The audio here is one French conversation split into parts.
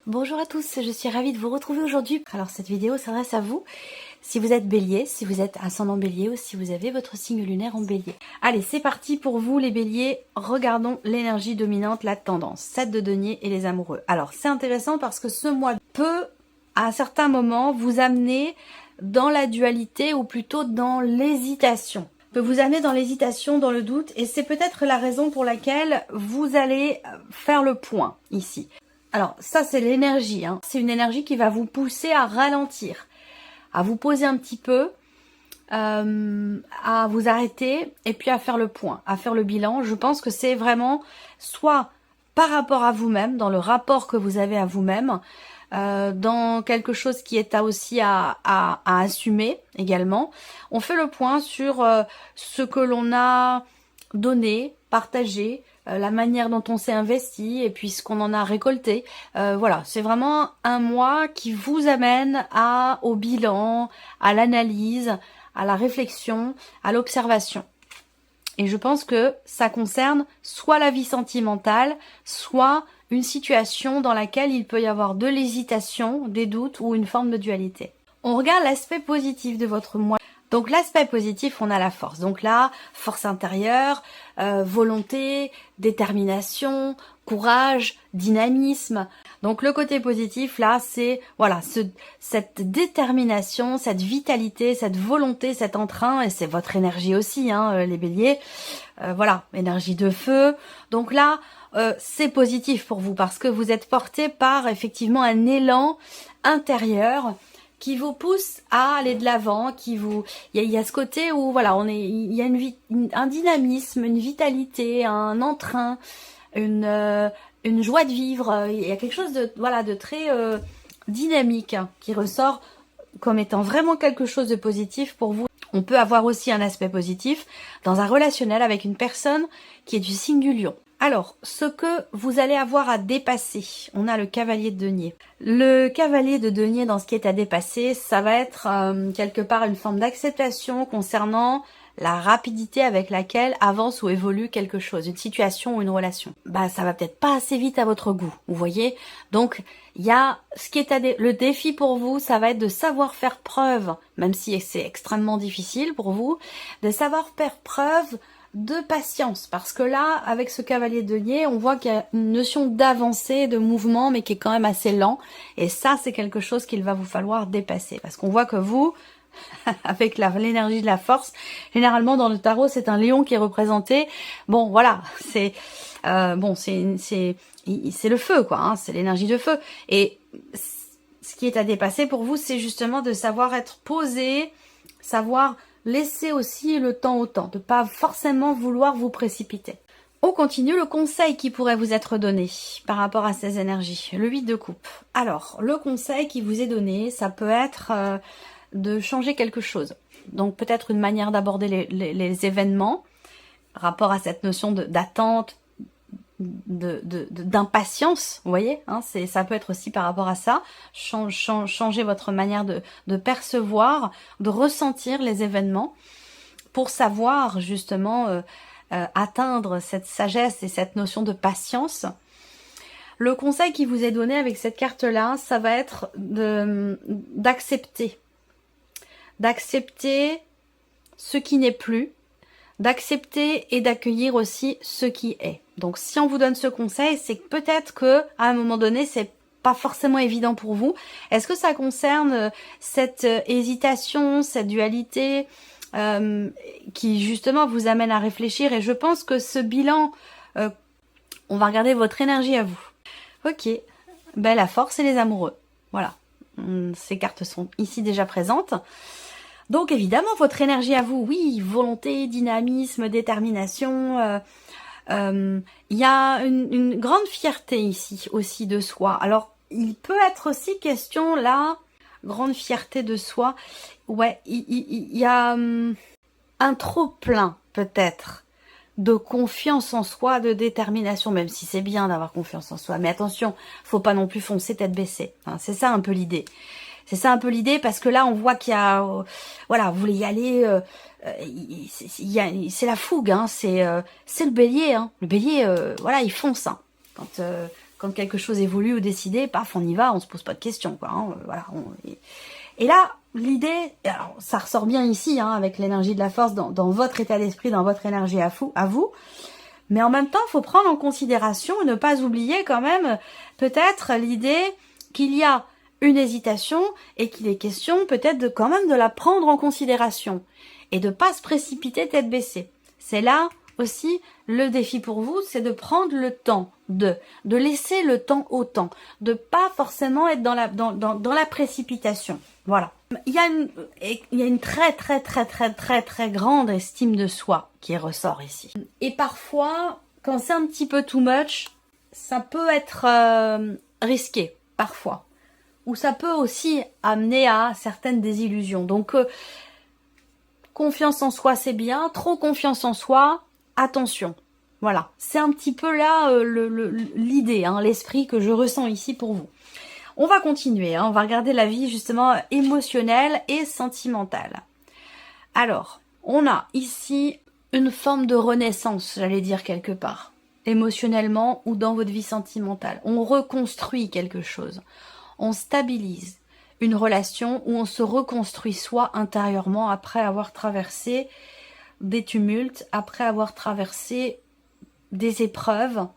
Bonjour à tous, je suis ravie de vous retrouver aujourd'hui. Alors cette vidéo s'adresse à vous, si vous êtes bélier, si vous êtes ascendant bélier ou si vous avez votre signe lunaire en bélier. Allez, c'est parti pour vous les béliers, regardons l'énergie dominante, la tendance, 7 de denier et les amoureux. Alors c'est intéressant parce que ce mois peut, à certains moments, vous amener dans la dualité ou plutôt dans l'hésitation. Peut vous amener dans l'hésitation, dans le doute, et c'est peut-être la raison pour laquelle vous allez faire le point ici. Alors ça c'est l'énergie, c'est une énergie qui va vous pousser à ralentir, à vous poser un petit peu, à vous arrêter et puis à faire le point, à faire le bilan. Je pense que c'est vraiment soit par rapport à vous-même, dans le rapport que vous avez à vous-même, dans quelque chose qui est aussi à assumer également. On fait le point sur ce que l'on a donné, partagé, la manière dont on s'est investi et puis ce qu'on en a récolté. Voilà, c'est vraiment un mois qui vous amène au bilan, à l'analyse, à la réflexion, à l'observation. Et je pense que ça concerne soit la vie sentimentale, soit une situation dans laquelle il peut y avoir de l'hésitation, des doutes ou une forme de dualité. On regarde l'aspect positif de votre mois. Donc l'aspect positif, on a la force. Donc là, force intérieure, volonté, détermination, courage, dynamisme. Donc le côté positif, là, c'est voilà cette détermination, cette vitalité, cette volonté, cet entrain, et c'est votre énergie aussi, les béliers. Voilà, énergie de feu. Donc là, c'est positif pour vous parce que vous êtes porté par effectivement un élan intérieur qui vous pousse à aller de l'avant, il y a ce côté où voilà, il y a un dynamisme, une vitalité, un entrain, une joie de vivre. Il y a quelque chose de très dynamique qui ressort comme étant vraiment quelque chose de positif pour vous. On peut avoir aussi un aspect positif dans un relationnel avec une personne qui est du signe du lion. Alors, ce que vous allez avoir à dépasser, on a le cavalier de denier. Le cavalier de denier dans ce qui est à dépasser, ça va être quelque part une forme d'acceptation concernant la rapidité avec laquelle avance ou évolue quelque chose, une situation ou une relation. Ça va peut-être pas assez vite à votre goût, vous voyez. Donc, il y a ce qui est le défi pour vous, ça va être de savoir faire preuve, même si c'est extrêmement difficile pour vous, de savoir faire preuve de patience, parce que là, avec ce cavalier de denier, on voit qu'il y a une notion d'avancée, de mouvement, mais qui est quand même assez lent, et ça, c'est quelque chose qu'il va vous falloir dépasser, parce qu'on voit que vous, avec l'énergie de la force, généralement dans le tarot, c'est un lion qui est représenté. Bon, voilà, c'est le feu, quoi, c'est l'énergie de feu, et ce qui est à dépasser pour vous, c'est justement de savoir être posé, savoir laissez aussi le temps au temps, de ne pas forcément vouloir vous précipiter. On continue, le conseil qui pourrait vous être donné par rapport à ces énergies, le 8 de coupe. Alors, le conseil qui vous est donné, ça peut être de changer quelque chose. Donc peut-être une manière d'aborder les événements, rapport à cette notion d'attente, d'impatience, vous voyez, ça peut être aussi par rapport à ça, changer votre manière de percevoir, de ressentir les événements pour savoir justement atteindre cette sagesse et cette notion de patience. Le conseil qui vous est donné avec cette carte-là, ça va être d'accepter ce qui n'est plus, d'accepter et d'accueillir aussi ce qui est. Donc si on vous donne ce conseil, c'est que peut-être que à un moment donné, c'est pas forcément évident pour vous. Est-ce que ça concerne cette hésitation, cette dualité qui justement vous amène à réfléchir? Et je pense que ce bilan, on va regarder votre énergie à vous. Ok, la force et les amoureux. Voilà, ces cartes sont ici déjà présentes. Donc évidemment, votre énergie à vous, oui, volonté, dynamisme, détermination. Il y a une grande fierté ici aussi de soi. Alors, il peut être aussi question là, grande fierté de soi. Ouais, il y a un trop-plein peut-être de confiance en soi, de détermination, même si c'est bien d'avoir confiance en soi. Mais attention, faut pas non plus foncer tête baissée. C'est ça un peu l'idée. C'est ça un peu l'idée, parce que là, on voit qu'il y a... voilà, vous voulez y aller... c'est la fougue, c'est le bélier. Le bélier, voilà, il fonce. Quand Quand quelque chose est voulu ou décidé, paf, on y va, on se pose pas de questions, quoi. Hein, voilà. Et là, l'idée, alors ça ressort bien ici, hein, avec l'énergie de la force dans votre état d'esprit, dans votre énergie à vous. Mais en même temps, il faut prendre en considération et ne pas oublier quand même peut-être l'idée qu'il y a une hésitation et qu'il est question peut-être de quand même de la prendre en considération et de pas se précipiter tête baissée. C'est là aussi le défi pour vous, c'est de prendre le temps de laisser le temps au temps, de pas forcément être dans la précipitation. Voilà. Il y a une très grande estime de soi qui ressort ici. Et parfois, quand c'est un petit peu too much, ça peut être risqué, parfois. Ou ça peut aussi amener à certaines désillusions. Donc, confiance en soi, c'est bien. Trop confiance en soi, attention. Voilà, c'est un petit peu là l'idée, hein, l'esprit que je ressens ici pour vous. On va continuer, hein, on va regarder la vie justement émotionnelle et sentimentale. Alors, on a ici une forme de renaissance, j'allais dire quelque part, émotionnellement ou dans votre vie sentimentale. On reconstruit quelque chose, on stabilise une relation où on se reconstruit soi intérieurement après avoir traversé des tumultes, après avoir traversé des épreuves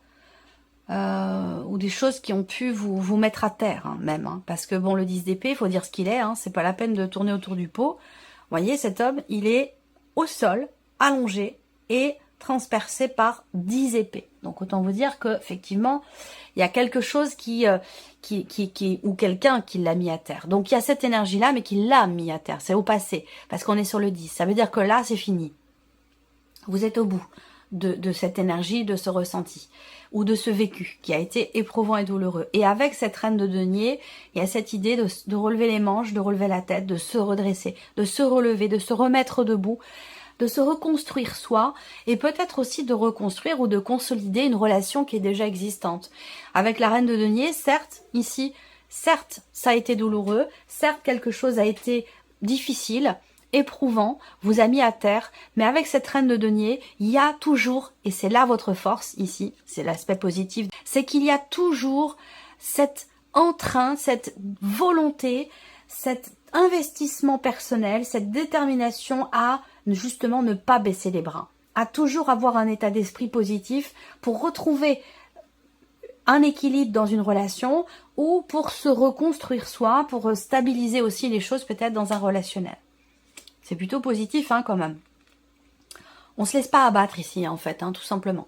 ou des choses qui ont pu vous mettre à terre, hein, même. Hein, parce que bon, le 10 d'épée, il faut dire ce qu'il est, hein, c'est pas la peine de tourner autour du pot. Vous voyez, cet homme, il est au sol, allongé et transpercé par 10 épées. Donc autant vous dire que effectivement, il y a quelque chose ou quelqu'un qui l'a mis à terre. Donc il y a cette énergie-là, mais qui l'a mis à terre. C'est au passé, parce qu'on est sur le 10. Ça veut dire que là, c'est fini. Vous êtes au bout de cette énergie, de ce ressenti, ou de ce vécu qui a été éprouvant et douloureux. Et avec cette reine de denier, il y a cette idée de relever les manches, de relever la tête, de se redresser, de se relever, de se remettre debout, de se reconstruire soi, et peut-être aussi de reconstruire ou de consolider une relation qui est déjà existante. Avec la reine de denier, certes, ici, certes, ça a été douloureux, certes, quelque chose a été difficile, éprouvant, vous a mis à terre, mais avec cette reine de denier, il y a toujours, et c'est là votre force ici, c'est l'aspect positif, c'est qu'il y a toujours cet entrain, cette volonté, cet investissement personnel, cette détermination à justement ne pas baisser les bras, à toujours avoir un état d'esprit positif pour retrouver un équilibre dans une relation ou pour se reconstruire soi, pour stabiliser aussi les choses peut-être dans un relationnel. C'est plutôt positif, hein, quand même. On se laisse pas abattre ici, en fait, hein, tout simplement.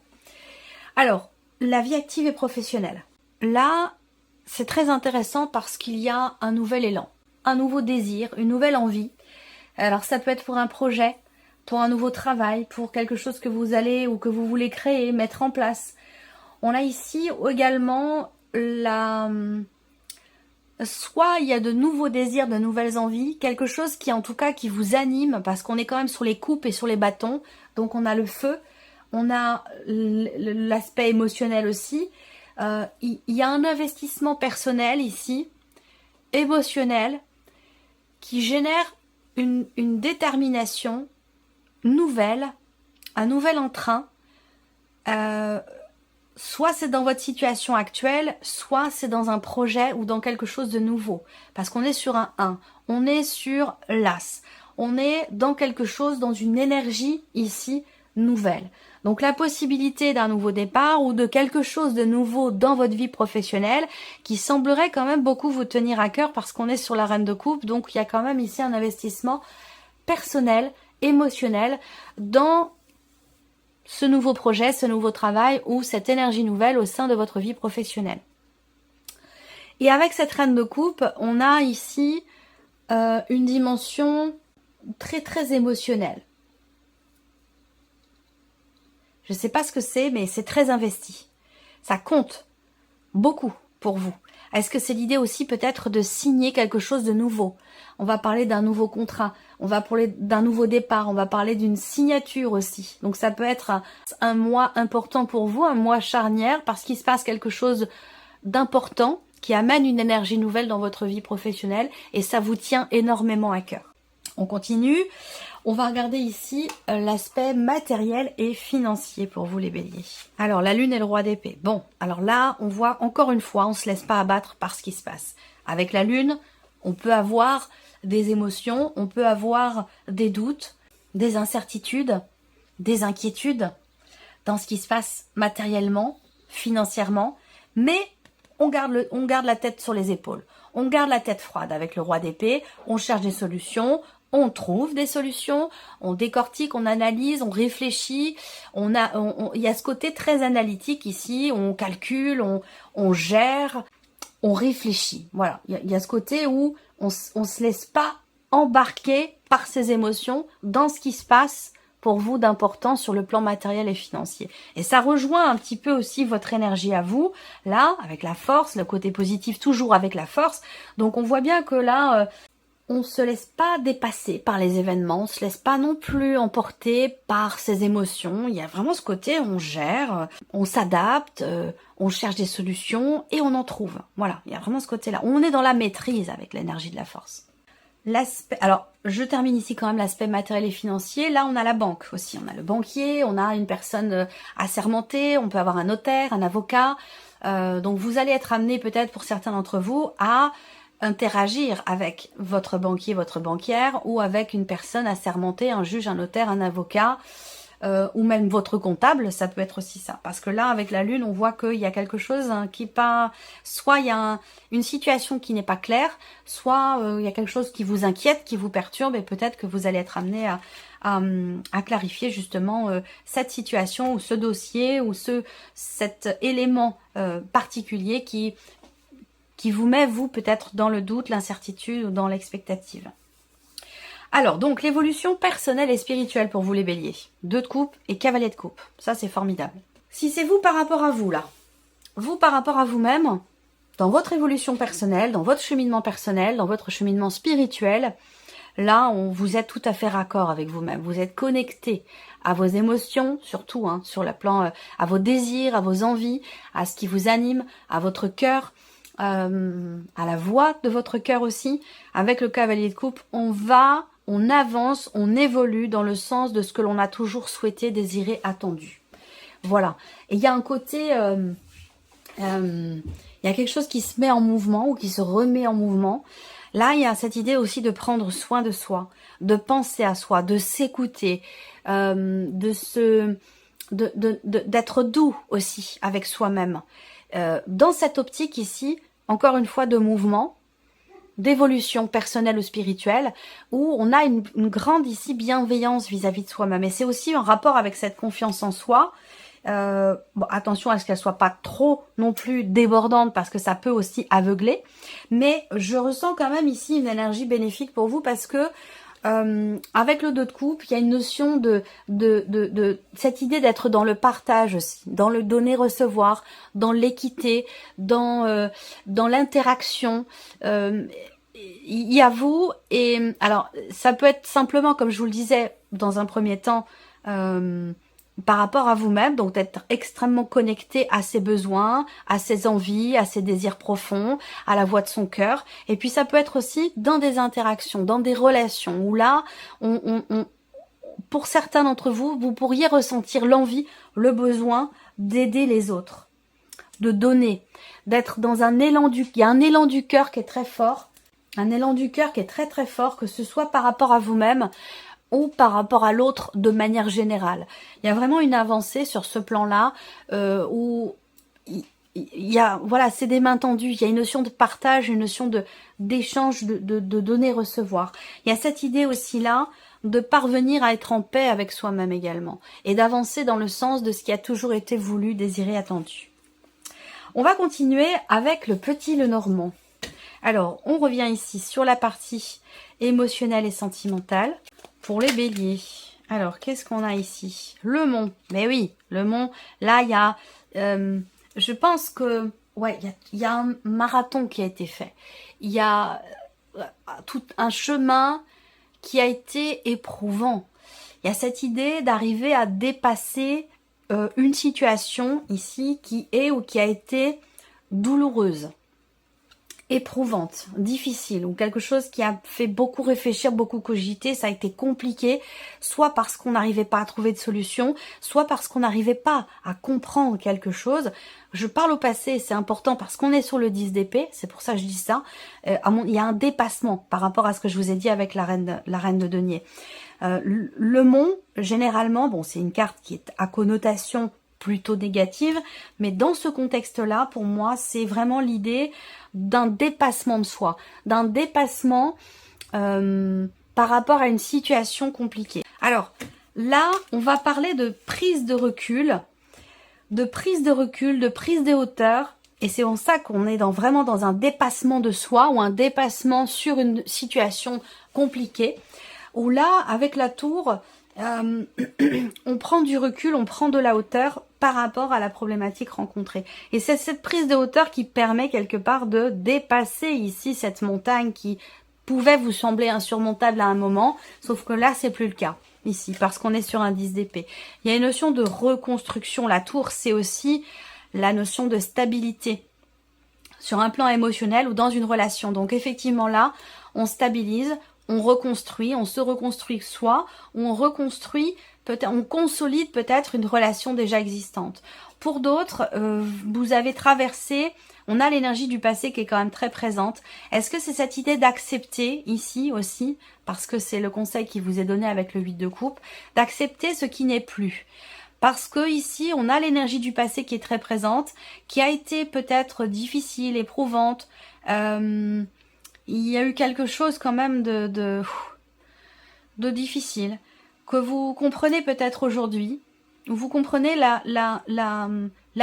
Alors, la vie active et professionnelle. Là, c'est très intéressant parce qu'il y a un nouvel élan, un nouveau désir, une nouvelle envie. Alors, ça peut être pour un projet, pour un nouveau travail, pour quelque chose que vous allez ou que vous voulez créer, mettre en place. On a ici également soit il y a de nouveaux désirs, de nouvelles envies, quelque chose qui en tout cas qui vous anime, parce qu'on est quand même sur les coupes et sur les bâtons, donc on a le feu, on a l'aspect émotionnel aussi, il y a un investissement personnel ici, émotionnel, qui génère une détermination nouvelle, un nouvel entrain, soit c'est dans votre situation actuelle, soit c'est dans un projet ou dans quelque chose de nouveau. Parce qu'on est sur un 1, on est sur l'As, on est dans quelque chose, dans une énergie ici nouvelle. Donc la possibilité d'un nouveau départ ou de quelque chose de nouveau dans votre vie professionnelle qui semblerait quand même beaucoup vous tenir à cœur parce qu'on est sur la reine de coupe. Donc il y a quand même ici un investissement personnel, émotionnel dans ce nouveau projet, ce nouveau travail ou cette énergie nouvelle au sein de votre vie professionnelle. Et avec cette reine de coupe, on a ici une dimension très émotionnelle. Je ne sais pas ce que c'est, mais c'est très investi. Ça compte beaucoup pour vous. Est-ce que c'est l'idée aussi peut-être de signer quelque chose de nouveau? On va parler d'un nouveau contrat, on va parler d'un nouveau départ, on va parler d'une signature aussi. Donc ça peut être un mois important pour vous, un mois charnière, parce qu'il se passe quelque chose d'important qui amène une énergie nouvelle dans votre vie professionnelle et ça vous tient énormément à cœur. On continue. On va regarder ici l'aspect matériel et financier pour vous les béliers. Alors la lune est le roi d'épée. Bon, alors là on voit encore une fois, on ne se laisse pas abattre par ce qui se passe. Avec la lune, on peut avoir des émotions, on peut avoir des doutes, des incertitudes, des inquiétudes dans ce qui se passe matériellement, financièrement, mais on garde la tête sur les épaules. On garde la tête froide avec le roi d'épée, on cherche des solutions, on trouve des solutions, on décortique, on analyse, on réfléchit. Il y a ce côté très analytique ici, on calcule, on gère, on réfléchit. Voilà, il y a ce côté où on se laisse pas embarquer par ses émotions dans ce qui se passe pour vous d'important sur le plan matériel et financier. Et ça rejoint un petit peu aussi votre énergie à vous, là, avec la force, le côté positif toujours avec la force. Donc on voit bien que là, on se laisse pas dépasser par les événements, on se laisse pas non plus emporter par ses émotions. Il y a vraiment ce côté, on gère, on s'adapte, on cherche des solutions et on en trouve. Voilà, il y a vraiment ce côté-là. On est dans la maîtrise avec l'énergie de la force. Alors, je termine ici quand même l'aspect matériel et financier. Là, on a la banque aussi. On a le banquier, on a une personne assermentée, on peut avoir un notaire, un avocat. Donc, vous allez être amené peut-être pour certains d'entre vous à interagir avec votre banquier, votre banquière ou avec une personne assermentée, un juge, un notaire, un avocat ou même votre comptable, ça peut être aussi ça. Parce que là, avec la lune, on voit qu'il y a quelque chose qui pas... Soit il y a une situation qui n'est pas claire, soit il y a quelque chose qui vous inquiète, qui vous perturbe et peut-être que vous allez être amené à clarifier justement cette situation ou ce dossier ou cet élément particulier qui vous met, vous, peut-être dans le doute, l'incertitude ou dans l'expectative. Alors, donc, l'évolution personnelle et spirituelle pour vous les béliers. 2 de coupe et cavalier de coupe. Ça, c'est formidable. Si c'est vous par rapport à vous, là, vous par rapport à vous-même, dans votre évolution personnelle, dans votre cheminement personnel, dans votre cheminement spirituel, là, vous êtes tout à fait raccord avec vous-même. Vous êtes connecté à vos émotions, surtout, sur le plan, à vos désirs, à vos envies, à ce qui vous anime, à votre cœur, à la voix de votre cœur aussi. Avec le cavalier de coupe, on avance, on évolue dans le sens de ce que l'on a toujours souhaité, désiré, attendu. Voilà. Et il y a un côté, il y a quelque chose qui se met en mouvement ou qui se remet en mouvement. Là, il y a cette idée aussi de prendre soin de soi, de penser à soi, de s'écouter, d'être doux aussi avec soi-même. Dans cette optique ici, encore une fois, de mouvement, d'évolution personnelle ou spirituelle, où on a une grande ici bienveillance vis-à-vis de soi-même. Et c'est aussi en rapport avec cette confiance en soi. Bon, attention à ce qu'elle soit pas trop non plus débordante parce que ça peut aussi aveugler. Mais je ressens quand même ici une énergie bénéfique pour vous parce que avec le 2 de coupe, il y a une notion de cette idée d'être dans le partage aussi, dans le donner-recevoir, dans l'équité, dans l'interaction. Il y a vous, et alors ça peut être simplement, comme je vous le disais dans un premier temps, par rapport à vous-même, donc d'être extrêmement connecté à ses besoins, à ses envies, à ses désirs profonds, à la voix de son cœur. Et puis ça peut être aussi dans des interactions, dans des relations, où là, pour certains d'entre vous, vous pourriez ressentir l'envie, le besoin d'aider les autres, de donner, d'être dans un élan il y a un élan du cœur qui est très fort, un élan du cœur qui est très très fort, que ce soit par rapport à vous-même, ou par rapport à l'autre de manière générale. Il y a vraiment une avancée sur ce plan-là où il y a, voilà, c'est des mains tendues, il y a une notion de partage, une notion d'échange, de donner-recevoir. Il y a cette idée aussi là de parvenir à être en paix avec soi-même également et d'avancer dans le sens de ce qui a toujours été voulu, désiré, attendu. On va continuer avec le petit Lenormand. Alors, on revient ici sur la partie émotionnelle et sentimentale. Pour les béliers, alors qu'est-ce qu'on a ici? Le mont, mais oui, le mont, là il y a, je pense que, ouais, il y a un marathon qui a été fait. Il y a tout un chemin qui a été éprouvant. Il y a cette idée d'arriver à dépasser une situation ici qui est ou qui a été douloureuse. éprouvante, difficile, ou quelque chose qui a fait beaucoup réfléchir, beaucoup cogiter, ça a été compliqué, soit parce qu'on n'arrivait pas à trouver de solution, soit parce qu'on n'arrivait pas à comprendre quelque chose. Je parle au passé, c'est important parce qu'on est sur le 10 d'épée, c'est pour ça que je dis ça. Il y a un dépassement par rapport à ce que je vous ai dit avec la reine de denier. Le mont, généralement, bon, c'est une carte qui est à connotation plutôt négative, mais dans ce contexte-là, pour moi, c'est vraiment l'idée d'un dépassement de soi, d'un dépassement par rapport à une situation compliquée. Alors, là, on va parler de prise de recul, de prise de hauteur, et c'est en ça qu'on est vraiment dans un dépassement de soi ou un dépassement sur une situation compliquée, où là, avec la tour, on prend du recul, on prend de la hauteur par rapport à la problématique rencontrée. Et c'est cette prise de hauteur qui permet quelque part de dépasser ici cette montagne qui pouvait vous sembler insurmontable à un moment, sauf que là, c'est plus le cas ici, parce qu'on est sur un 10 d'épée. Il y a une notion de reconstruction. La tour, c'est aussi la notion de stabilité sur un plan émotionnel ou dans une relation. Donc effectivement là, on stabilise, on reconstruit, on se reconstruit soi, on reconstruit, peut-être, on consolide peut-être une relation déjà existante. Pour d'autres, vous avez traversé, on a l'énergie du passé qui est quand même très présente. Est-ce que c'est cette idée d'accepter ici aussi, parce que c'est le conseil qui vous est donné avec le 8 de coupe, d'accepter ce qui n'est plus? Parce que ici, on a l'énergie du passé qui est très présente, qui a été peut-être difficile, éprouvante. Il y a eu quelque chose quand même de difficile, que vous comprenez peut-être aujourd'hui. Vous comprenez la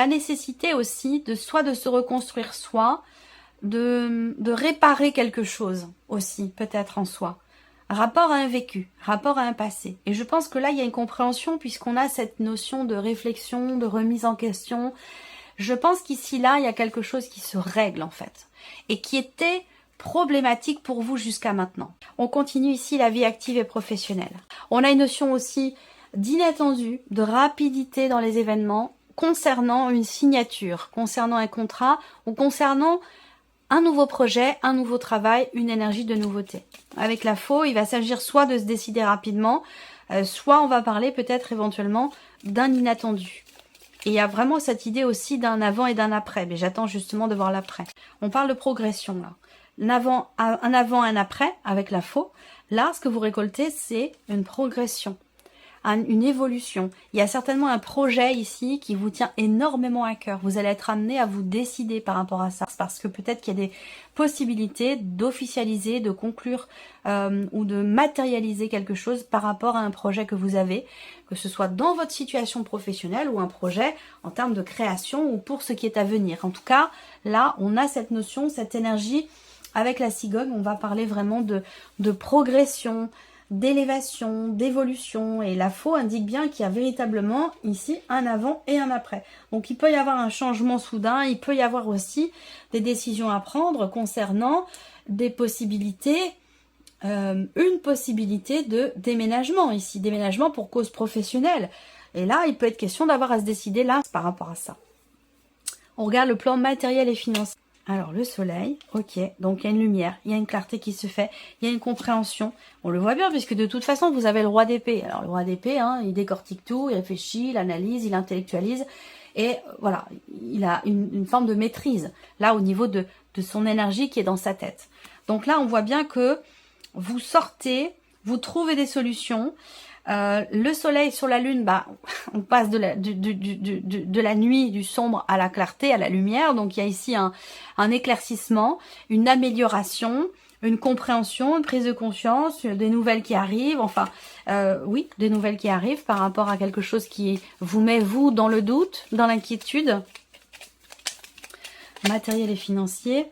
nécessité aussi de soit de se reconstruire soi, de réparer quelque chose aussi, peut-être en soi. Rapport à un vécu, rapport à un passé. Et je pense que là, il y a une compréhension puisqu'on a cette notion de réflexion, de remise en question. Je pense qu'ici, là, il y a quelque chose qui se règle en fait. Et qui était problématique pour vous jusqu'à maintenant. On continue ici la vie active et professionnelle. On a une notion aussi d'inattendu, de rapidité dans les événements concernant une signature, concernant un contrat ou concernant un nouveau projet, un nouveau travail, une énergie de nouveauté. Avec la faux, il va s'agir soit de se décider rapidement, soit on va parler peut-être éventuellement d'un inattendu. Et il y a vraiment cette idée aussi d'un avant et d'un après, mais j'attends justement de voir l'après. On parle de progression là. Un avant, un après avec la faux. Là, ce que vous récoltez, c'est une progression, une évolution. Il y a certainement un projet ici qui vous tient énormément à cœur. Vous allez être amené à vous décider par rapport à ça, parce que peut-être qu'il y a des possibilités d'officialiser, de conclure ou de matérialiser quelque chose par rapport à un projet que vous avez, que ce soit dans votre situation professionnelle ou un projet en termes de création ou pour ce qui est à venir. En tout cas, là, on a cette notion, cette énergie. Avec la cigogne, on va parler vraiment de progression, d'élévation, d'évolution. Et la faux indique bien qu'il y a véritablement ici un avant et un après. Donc il peut y avoir un changement soudain, il peut y avoir aussi des décisions à prendre concernant des possibilités, une possibilité de déménagement ici, déménagement pour cause professionnelle. Et là, il peut être question d'avoir à se décider là par rapport à ça. On regarde le plan matériel et financier. Alors le soleil, ok, donc il y a une lumière, il y a une clarté qui se fait, il y a une compréhension. On le voit bien puisque de toute façon vous avez le roi d'épée. Alors le roi d'épée, hein, il décortique tout, il réfléchit, il analyse, il intellectualise et voilà, il a une forme de maîtrise là au niveau de son énergie qui est dans sa tête. Donc là on voit bien que vous sortez, vous trouvez des solutions. Le soleil sur la lune, bah, on passe de la nuit, du sombre à la clarté, à la lumière. Donc il y a ici un éclaircissement, une amélioration, une compréhension, une prise de conscience, des nouvelles qui arrivent. Enfin, oui, des nouvelles qui arrivent par rapport à quelque chose qui vous met, vous, dans le doute, dans l'inquiétude. Matériel et financier.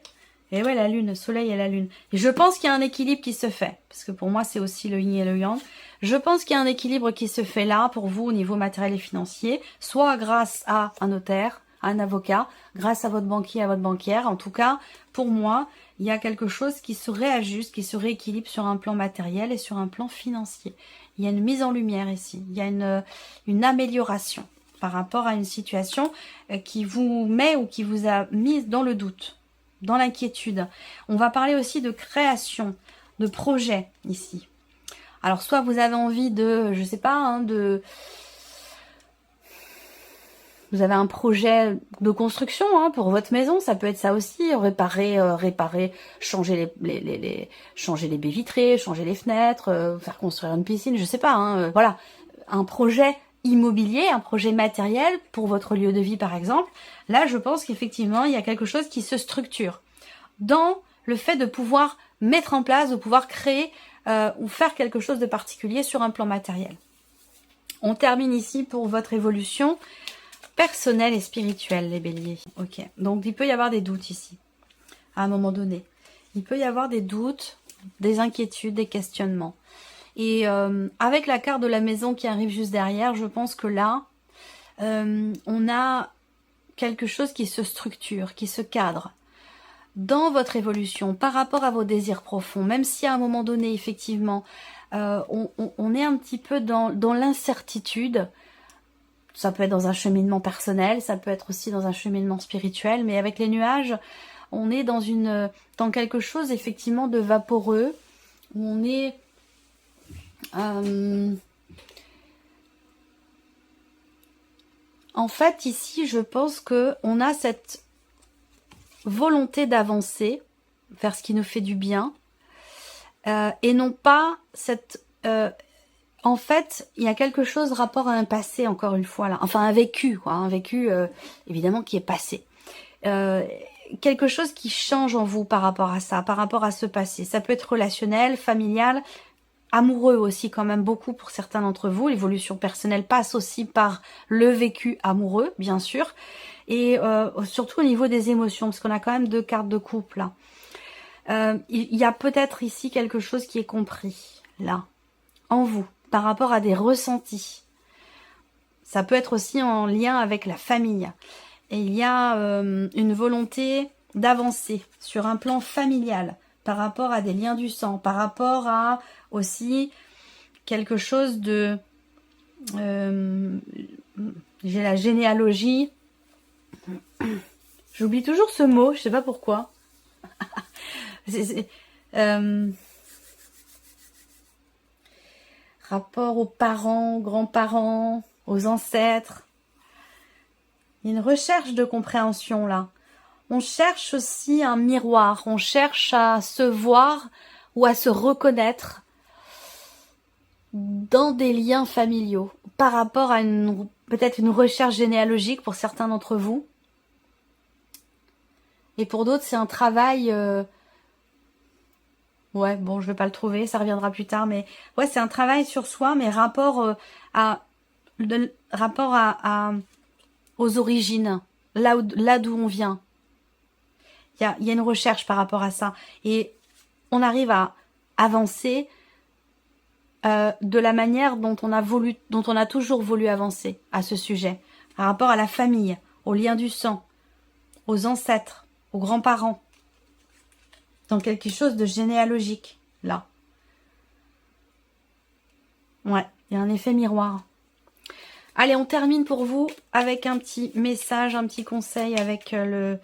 Et ouais, la lune, le soleil et la lune. Et je pense qu'il y a un équilibre qui se fait. Parce que pour moi, c'est aussi le yin et le yang. Je pense qu'il y a un équilibre qui se fait là pour vous au niveau matériel et financier. Soit grâce à un notaire, à un avocat, grâce à votre banquier, à votre banquière. En tout cas, pour moi, il y a quelque chose qui se réajuste, qui se rééquilibre sur un plan matériel et sur un plan financier. Il y a une mise en lumière ici. Il y a une amélioration par rapport à une situation qui vous met ou qui vous a mis dans le doute. dans l'inquiétude. On va parler aussi de création, de projet ici. Alors soit vous avez envie de, je sais pas, hein, vous avez un projet de construction hein, pour votre maison, ça peut être ça aussi, réparer, changer changer les baies vitrées, changer les fenêtres, faire construire une piscine, je sais pas, hein, voilà, un projet immobilier, un projet matériel pour votre lieu de vie par exemple. Là, je pense qu'effectivement, il y a quelque chose qui se structure dans le fait de pouvoir mettre en place, de pouvoir créer ou faire quelque chose de particulier sur un plan matériel. On termine ici pour votre évolution personnelle et spirituelle, les béliers. Ok, donc il peut y avoir des doutes ici, à un moment donné. Il peut y avoir des doutes, des inquiétudes, des questionnements. Et avec la carte de la maison qui arrive juste derrière, je pense que là, on a quelque chose qui se structure, qui se cadre dans votre évolution par rapport à vos désirs profonds. Même si à un moment donné, effectivement, on est un petit peu dans l'incertitude. Ça peut être dans un cheminement personnel, ça peut être aussi dans un cheminement spirituel, mais avec les nuages, on est dans quelque chose effectivement de vaporeux, où on est en fait ici je pense que on a cette volonté d'avancer vers ce qui nous fait du bien et non pas cette en fait, il y a quelque chose rapport à un passé, encore une fois, là. Enfin, un vécu, quoi. Un vécu, évidemment, qui est passé. Quelque chose qui change en vous par rapport à ça, par rapport à ce passé. Ça peut être relationnel, familial, amoureux aussi, quand même, beaucoup pour certains d'entre vous. L'évolution personnelle passe aussi par le vécu amoureux, bien sûr. Et surtout au niveau des émotions, parce qu'on a quand même 2 cartes de couple, là. Il y a peut-être ici quelque chose qui est compris, là, en vous, par rapport à des ressentis. Ça peut être aussi en lien avec la famille. Et il y a une volonté d'avancer sur un plan familial, par rapport à des liens du sang, par rapport à aussi quelque chose de... j'ai la généalogie. J'oublie toujours ce mot, je sais pas pourquoi. Rapport aux parents, aux grands-parents, aux ancêtres. Il y a une recherche de compréhension là. On cherche aussi un miroir, on cherche à se voir ou à se reconnaître dans des liens familiaux par rapport à peut-être une recherche généalogique pour certains d'entre vous. Et pour d'autres, c'est un travail... Ouais, bon, je vais pas le trouver, ça reviendra plus tard, mais ouais, c'est un travail sur soi, mais rapport aux origines, là d'où on vient. Il y a une recherche par rapport à ça, et on arrive à avancer de la manière dont on a toujours voulu avancer à ce sujet, par rapport à la famille, aux liens du sang, aux ancêtres, aux grands-parents. Dans quelque chose de généalogique, là. Ouais, il y a un effet miroir. Allez, on termine pour vous avec un petit message, un petit conseil avec le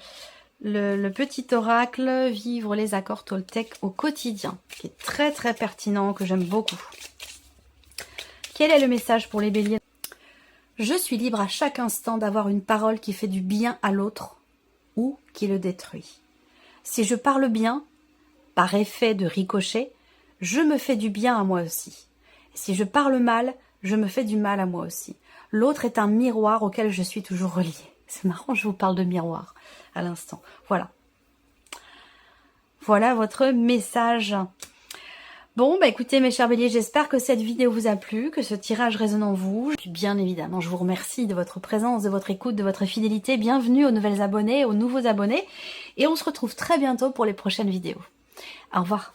petit oracle, vivre les accords Toltec au quotidien, qui est très très pertinent, que j'aime beaucoup. Quel est le message pour les béliers? Je suis libre à chaque instant d'avoir une parole qui fait du bien à l'autre ou qui le détruit. Si je parle bien, par effet de ricochet, je me fais du bien à moi aussi. Et si je parle mal, je me fais du mal à moi aussi. L'autre est un miroir auquel je suis toujours reliée. C'est marrant, je vous parle de miroir à l'instant. Voilà. Voilà votre message. Bon, bah écoutez mes chers béliers, j'espère que cette vidéo vous a plu, que ce tirage résonne en vous. Puis bien évidemment, je vous remercie de votre présence, de votre écoute, de votre fidélité. Bienvenue aux nouvelles abonnés, aux nouveaux abonnés. Et on se retrouve très bientôt pour les prochaines vidéos. Au revoir.